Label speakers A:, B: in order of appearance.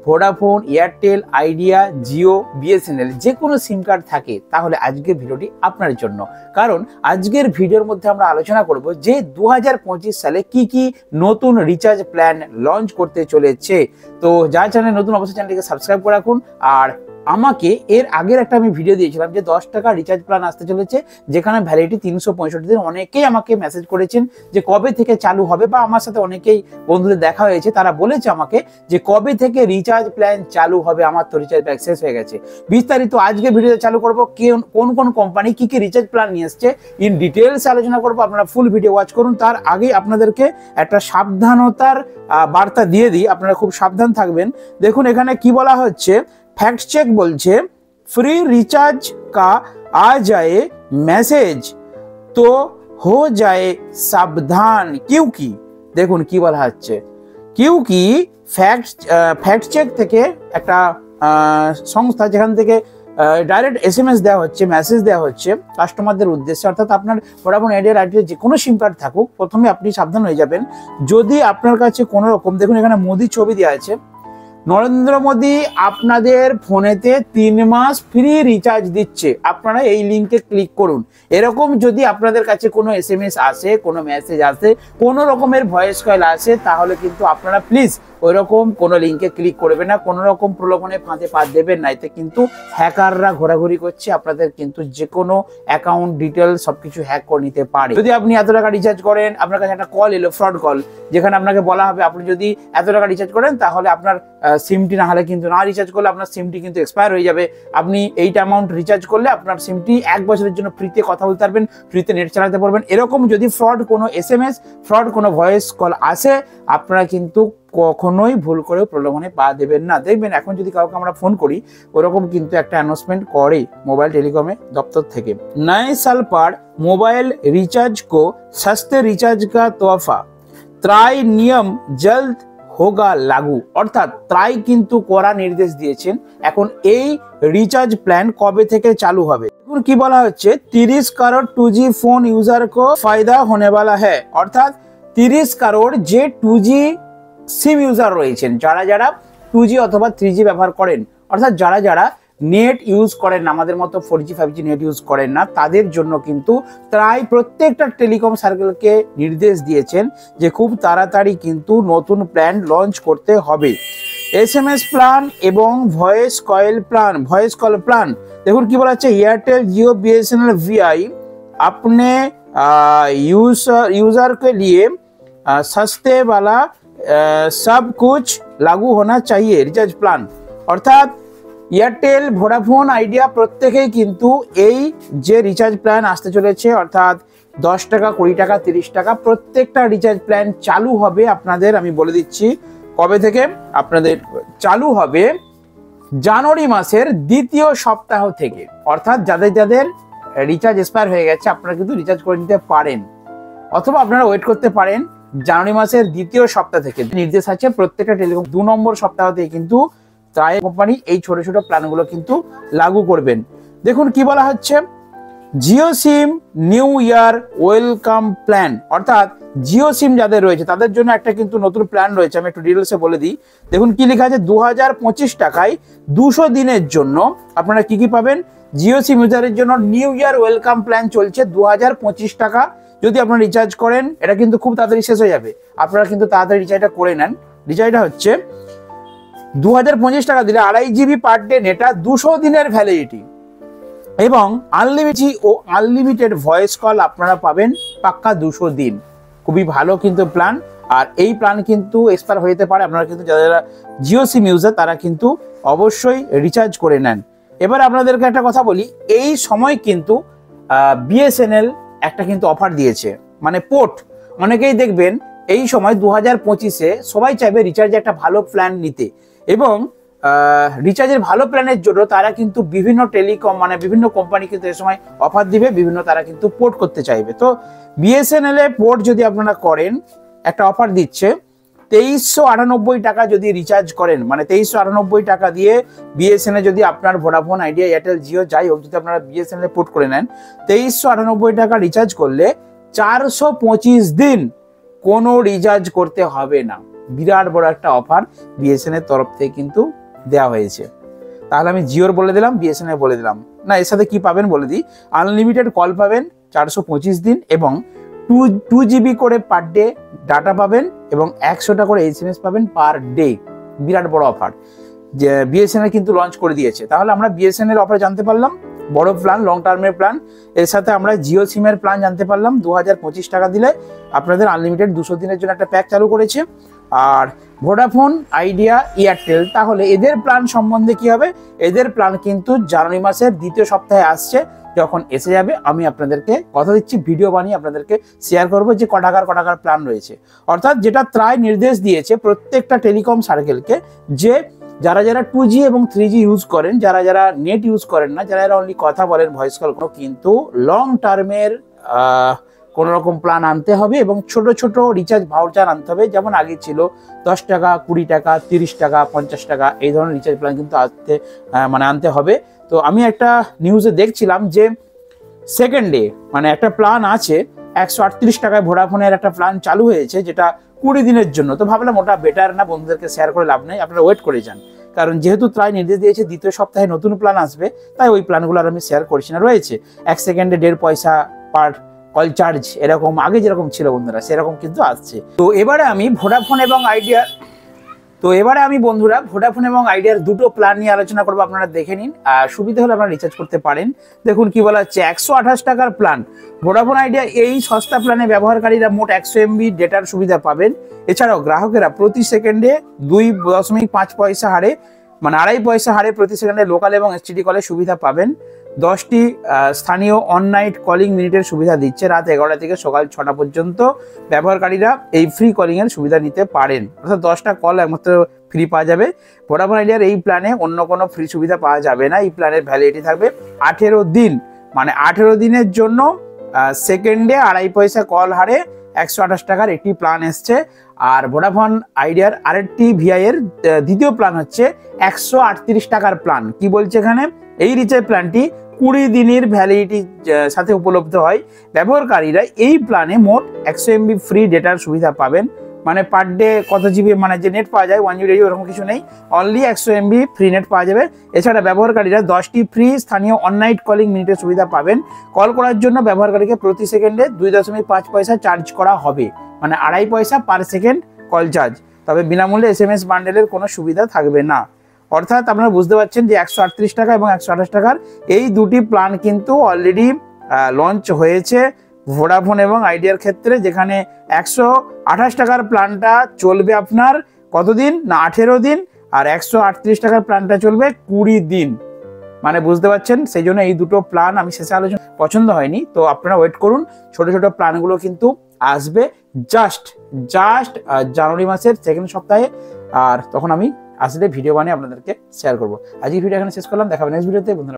A: Vodafone, Airtel, idea, Jio, BSNL যে কোনো সিম card থাকে তাহলে আজকের ভিডিওটি আপনার জন্য। কারণ আজকের ভিডিওর মধ্যে আমরা আলোচনা করব যে 2025 সালে কি নতুন রিচার্জ প্ল্যান লঞ্চ করতে চলেছে। তো যারা চ্যানেল নতুন অবশ্যই চ্যানেলটিকে সাবস্ক্রাইব করে রাখুন। আর আমাকে এর আগের একটা আমি ভিডিও দিয়েছিলাম যে 10 টাকা রিচার্জ প্ল্যান আসতে চলেছে, যেখানে ভ্যালিডিটি 365 দিন। অনেকেই আমাকে মেসেজ করেছেন যে কবে থেকে চালু হবে, বা আমার সাথে অনেকেই বন্ধুদের দেখা হয়েছে, তারা বলেছে আমাকে যে কবে থেকে রিচার্জ প্ল্যান চালু হবে, আমার তো রিচার্জ প্যাক শেষ হয়ে গেছে। বিস্তারিত আজকে ভিডিওতে চালু করব, কোন কোন কোম্পানি কি রিচার্জ প্ল্যান নিয়ে এসছে ইন ডিটেলস আলোচনা করবো। আপনারা ফুল ভিডিও ওয়াচ করুন। তার আগে আপনাদেরকে একটা সাবধানতার বার্তা দিয়ে দিই, আপনারা খুব সাবধান থাকবেন। দেখুন এখানে কি বলা হচ্ছে, फैक्ट चेक बोलছে फ्री रिचार्ज का आ जाए मैसेज तो हो जाए सावधान, क्योंकि দেখুন কি বলা হচ্ছে, क्योंकि फैक्ट चेक থেকে একটা সংস্থা যেখান থেকে ডাইরেক্ট এসএমএস দেওয়া হচ্ছে, মেসেজ দেওয়া হচ্ছে কাস্টমারদের উদ্দেশ্যে। অর্থাৎ আপনার ভোডাফোন, আইডিয়া, এয়ারটেল যে কোনো সিম কার্ড থাকুক, প্রথমে আপনি সাবধান হয়ে যাবেন। যদি আপনার কাছে কোনো রকম, দেখুন এখানে মোদি ছবি দেওয়া আছে, নরেন্দ্র মোদী আপনাদের ফোনেতে 3 মাস ফ্রি রিচার্জ দিচ্ছে, আপনারা এই লিঙ্কে ক্লিক করুন। এরকম যদি আপনাদের কাছে কোনো এসএমএস আসে, কোনো মেসেজ আসে, কোনো রকমের ভয়েস কল আসে, তাহলে কিন্তু আপনারা প্লিজ ওইরকম কোনো লিঙ্কে ক্লিক করবেন না, কোনো রকম প্রলোভনে ফাঁদে পা দেবেন না। এতে কিন্তু হ্যাকাররা ঘোরাঘুরি করছে, আপনাদের কিন্তু যে কোনো অ্যাকাউন্ট ডিটেল সবকিছু হ্যাক করে নিতে পারে। যদি আপনি এত টাকা রিচার্জ করেন, আপনার কাছে একটা কল এলো, ফ্রড কল, যেখানে আপনাকে বলা হবে আপনি যদি এত টাকা রিচার্জ করেন তাহলে আপনার সিমটি, না হলে কিন্তু না রিচার্জ করলে আপনার সিমটি কিন্তু এক্সপায়ার হয়ে যাবে। আপনি এইটা অ্যামাউন্ট রিচার্জ করলে আপনার সিমটি 1 বছরের জন্য ফ্রিতে কথা বলতে পারবেন, ফ্রিতে নেট চালাতে পারবেন। এরকম যদি ফ্রড কোনো এসএমএস, ফ্রড কোনো ভয়েস কল আসে, আপনারা কিন্তু কখনোই ভুল করে প্রলোভনে পা দেবেন না। দেখবেন এখন যদি কাউকে আমরা ফোন করি, ওরকম কিন্তু একটা অ্যানাউন্সমেন্ট করে মোবাইল টেলিকমে দপ্তর থেকে, नए साल पर मोबाइल रिचार्ज को सस्ते रिचार्ज का तोहफा, ত্রাই নিয়ম জলদ হোগা লাগু। অর্থাৎ ত্রাই কিন্তু কড়া নির্দেশ দিয়েছেন এখন এই রিচার্জ প্ল্যান কবে থেকে চালু হবে। এখন কি বলা হচ্ছে, 30 কারোর 2G ফোন ইউজার কো ফায়দা হোনে वाला है। অর্থাৎ 30 কারোর যে 2G সিম ইউজার রয়েছেন, যারা 2G অথবা 3G ব্যবহার করেন, অর্থাৎ যারা নেট ইউজ করেন না, আমাদের মতো 4G 5G নেট ইউজ করেন না, তাদের জন্য কিন্তু প্রায় প্রত্যেকটা টেলিকম সার্কেলকে নির্দেশ দিয়েছেন যে খুব তাড়াতাড়ি কিন্তু নতুন প্ল্যান লঞ্চ করতে হবে। এসএমএস প্ল্যান এবং ভয়েস কল প্ল্যান, দেখুন কি বলা হচ্ছে, এয়ারটেল, জিও, বিএসএনএল, ভিআই अपने यूजर के लिए सस्ते वाला सब कुछ लागू होना चाहिए রিচার্জ প্ল্যান। অর্থাৎ এয়ারটেল, ভোডাফোন, আইডিয়া প্রত্যেকেই কিন্তু এই যে রিচার্জ প্ল্যান আসতে চলেছে, অর্থাৎ 10 টাকা, 20 টাকা, 30 টাকা প্রত্যেকটা রিচার্জ প্ল্যান চালু হবে আপনাদের। আমি বলে দিচ্ছি কবে থেকে আপনাদের চালু হবে, জানুয়ারি মাসের 2য় সপ্তাহ থেকে। অর্থাৎ যাদের রিচার্জ এক্সপায়ার হয়ে গেছে, আপনারা কিন্তু রিচার্জ করে নিতে পারেন, অথবা আপনারা ওয়েট করতে পারেন জানুয়ারি মাসের 2য় সপ্তাহ থেকে। নির্দেশ আছে প্রত্যেকটা টেলিকম 2 নম্বর সপ্তাহ থেকে কিন্তু ত্রাই কোম্পানি এই ছোট ছোট প্ল্যানগুলো কিন্তু লাগু করবেন। দেখুন কি বলা হচ্ছে, জিও সিম নিউ ইয়ার ওয়েলকাম প্ল্যান। অর্থাৎ জিও সিম যাদের রয়েছে তাদের জন্য একটা কিন্তু নতুন প্ল্যান রয়েছে, আমি একটু ডিটেলসে বলে দিই। দেখুন কি লেখা আছে, 2025 টাকায় 200 দিনের জন্য আপনারা কি পাবেন। জিও সিম ইউজারের জন্য নিউ ইয়ার ওয়েলকাম প্ল্যান চলছে 2025 টাকা। যদি আপনারা রিচার্জ করেন, এটা কিন্তু খুব তাড়াতাড়ি শেষ হয়ে যাবে, আপনারা কিন্তু তাড়াতাড়ি রিচার্জটা করে নেন। রিচার্জটা হচ্ছে 2025 টাকা দিলে 2.5 GB পার ডে নেটা, 200 দিনের ভ্যালিডিটি এবং আনলিমিটেড ভয়েস কল আপনারা পাবেন পাক্কা 200 দিন। খুবই ভালো কিন্তু প্ল্যান। আর এই প্ল্যান কিন্তু এক্সপায়ার হয়ে যেতে পারে, আপনারা কিন্তু যারা জিও সিম ইউজার তারা কিন্তু অবশ্যই রিচার্জ করে নেন। এবার আপনাদেরকে একটা কথা বলি, এই সময় কিন্তু বিএসএনএল একটা কিন্তু অফার দিয়েছে, মানে পোর্ট। অনেকেই দেখবেন এই সময় 2025-এ সবাই চাইবে রিচার্জে একটা ভালো প্ল্যান নিতে, এবং রিচার্জের ভালো প্ল্যানের জন্য তারা কিন্তু বিভিন্ন টেলিকম মানে বিভিন্ন কোম্পানি কিন্তু এই সময় অফার দিবে, বিভিন্ন তারা কিন্তু পোর্ট করতে চাইবে। তো বিএসএনএল এ পোর্ট যদি আপনারা করেন, একটা অফার দিচ্ছে 2398 টাকা যদি রিচার্জ করেন, মানে 2398 টাকা দিয়ে বিএসএনএল যদি আপনার ভোডাফোন, আইডিয়া, এয়ারটেল, জিও যাই হোক, যদি আপনারা বিএসএনএল পোর্ট করে নেন, 2398 টাকা রিচার্জ করলে 425 দিন কোনো রিচার্জ করতে হবে না। বিরাট বড় একটা অফার বিএসএনএল এর তরফ থেকে কিন্তু দেওয়া হয়েছে। তাহলে আমি জিওর বলে দিলাম, বিএসএনএল বলে দিলাম না। এর সাথে কি পাবেন বলে দিই, আনলিমিটেড কল পাবেন 425 দিন এবং 2 GB করে পার ডে ডাটা পাবেন এবং 100টা করে এসএমএস পাবেন পার ডে। বিরাট বড় অফার যে বিএসএনএল কিন্তু লঞ্চ করে দিয়েছে। তাহলে আমরা বিএসএনএল অফার জানতে পারলাম, বড় প্ল্যান, লং টার্মের প্ল্যান। এর সাথে আমরা জিও সিমের প্ল্যান জানতে পারলাম, 2025 টাকা দিলে আপনাদের আনলিমিটেড 200 দিনের জন্য একটা প্যাক চালু করেছে। আর ভোডাফোন, আইডিয়া, এয়ারটেল, তাহলে এদের প্ল্যান সম্বন্ধে কি হবে? এদের প্ল্যান কিন্তু জানুয়ারি মাসের 2য় সপ্তাহে আসছে। যখন এসে যাবে আমি আপনাদেরকে কথা দিচ্ছি, ভিডিও বানিয়ে আপনাদেরকে শেয়ার করবো যে ক টাকার প্ল্যান রয়েছে। অর্থাৎ যেটা ট্রাই নির্দেশ দিয়েছে প্রত্যেকটা টেলিকম সার্কেলকে, যে যারা 2G এবং 3G ইউজ করেন, যারা নেট ইউজ করেন না, যারা অনলি কথা বলেন ভয়েস কল, কিন্তু লং টার্মের কোনো রকম প্ল্যান আনতে হবে এবং ছোট ছোট রিচার্জ ভাউচার আনতে হবে। যেমন আগে ছিল 10 টাকা, 20 টাকা, 30 টাকা, 50 টাকা, এই ধরনের রিচার্জ প্ল্যান কিন্তু আনতে হবে। তো আমি একটা নিউজে দেখছিলাম যে সেকেন্ডে একটা প্ল্যান আছে 138 টাকায় ভোডাফোনের একটা প্ল্যান চালু হয়েছে, যেটা 20 দিনের জন্য। তো ভাবলাম ওটা বেটার না, বন্ধুদেরকে শেয়ার করে লাভ নেই, আপনারা ওয়েট করে যান। কারণ যেহেতু ট্রাই নির্দেশ দিয়েছে 2য় সপ্তাহে নতুন প্ল্যান আসবে, তাই ওই প্ল্যানগুলো আর আমি শেয়ার করছি না। রয়েছে 1 সেকেন্ডে 1.5 পয়সা পার কল চার্জ, এরকম আগে যেরকম ছিল বন্ধুরা সেরকম কিন্তু আসছে। তো এবারে আমি ভোডাফোন এবং আইডিয়া ভোডাফোন এবং আইডিয়ার দুটো প্ল্যান নিয়ে আলোচনা করবো, আপনারা দেখে নিন। আর সুবিধা হলে আপনারা রিচার্জ করতে পারেন। দেখুন কি বলা হচ্ছে, 128 টাকার প্ল্যান ভোডাফোন আইডিয়া। এই সস্তা প্ল্যানে ব্যবহারকারীরা মোট 100 MB ডেটার সুবিধা পাবেন। এছাড়াও গ্রাহকেরা প্রতি সেকেন্ডে 2.5 পয়সা হারে 2.5 পয়সা হারে প্রতি সেকেন্ডে লোকাল এবং এসটিডি কলের সুবিধা পাবেন। 10টি স্থানীয় অননাইট কলিং মিনিটের সুবিধা দিচ্ছে। রাত 11টা থেকে সকাল 6টা পর্যন্ত ব্যবহারকারীরা এই ফ্রি কলিং এর সুবিধা নিতে পারেন। অর্থাৎ 10টা কল একমাত্র ফ্রি পাওয়া যাবে। ভোডাফোন আইডিয়ার এই প্ল্যানে অন্য কোনো ফ্রি সুবিধা পাওয়া যাবে না। এই প্ল্যানের ভ্যালিডিটি থাকবে 18 দিন, 18 দিনের জন্য সেকেন্ডে 2.5 পয়সা কল হারে 128 টাকার একটি প্ল্যান এসছে। আর ভোডাফোন আইডিয়ার আরেকটি ভিআই এর দ্বিতীয় প্ল্যান হচ্ছে 138 টাকার প্ল্যান। কি বলছে এখানে, এই রিচার্জ প্ল্যানটি 20 দিনের ভ্যালিডিটির সাথে উপলব্ধ হয়। ব্যবহারকারীরা এই প্ল্যানে মোট 100 MB ফ্রি ডেটার সুবিধা পাবেন। পার ডে কত জিবি যে নেট পাওয়া যায় 1 GB ওরকম কিছু নেই, অনলি 100 MB ফ্রি নেট পাওয়া যাবে। এছাড়া ব্যবহারকারীরা 10টি ফ্রি স্থানীয় অনলাইন কলিং মিনিটের সুবিধা পাবেন। কল করার জন্য ব্যবহারকারীকে প্রতি সেকেন্ডে 2.5 পয়সা চার্জ করা হবে, 2.5 পয়সা পার সেকেন্ড কল চার্জ। তবে বিনামূল্যে SMS বান্ডেলের কোনো সুবিধা থাকবে না। অর্থাৎ আপনারা বুঝতে পারছেন যে 138 টাকা এবং 128 টাকার এই দুটি প্ল্যান কিন্তু অলরেডি লঞ্চ হয়েছে ভোডাফোন এবং আইডিয়ার ক্ষেত্রে, যেখানে 128 টাকার প্ল্যানটা চলবে আপনার কতদিন না 18 দিন, আর 138 টাকার প্ল্যানটা চলবে 20 দিন। বুঝতে পারছেন, সেই জন্য এই দুটো প্ল্যান আমি শেষে আলোচনা পছন্দ হয়নি। তো আপনারা ওয়েট করুন, ছোট ছোট প্ল্যানগুলো কিন্তু আসবে জাস্ট জানুয়ারি মাসের 2nd সপ্তাহে। আর তখন আমি আসলে ভিডিও বানিয়ে আপনাদেরকে শেয়ার করবো। আজকে ভিডিও এখানে শেষ করলাম, দেখাবেন নেক্সট ভিডিওতে বন্ধুরা।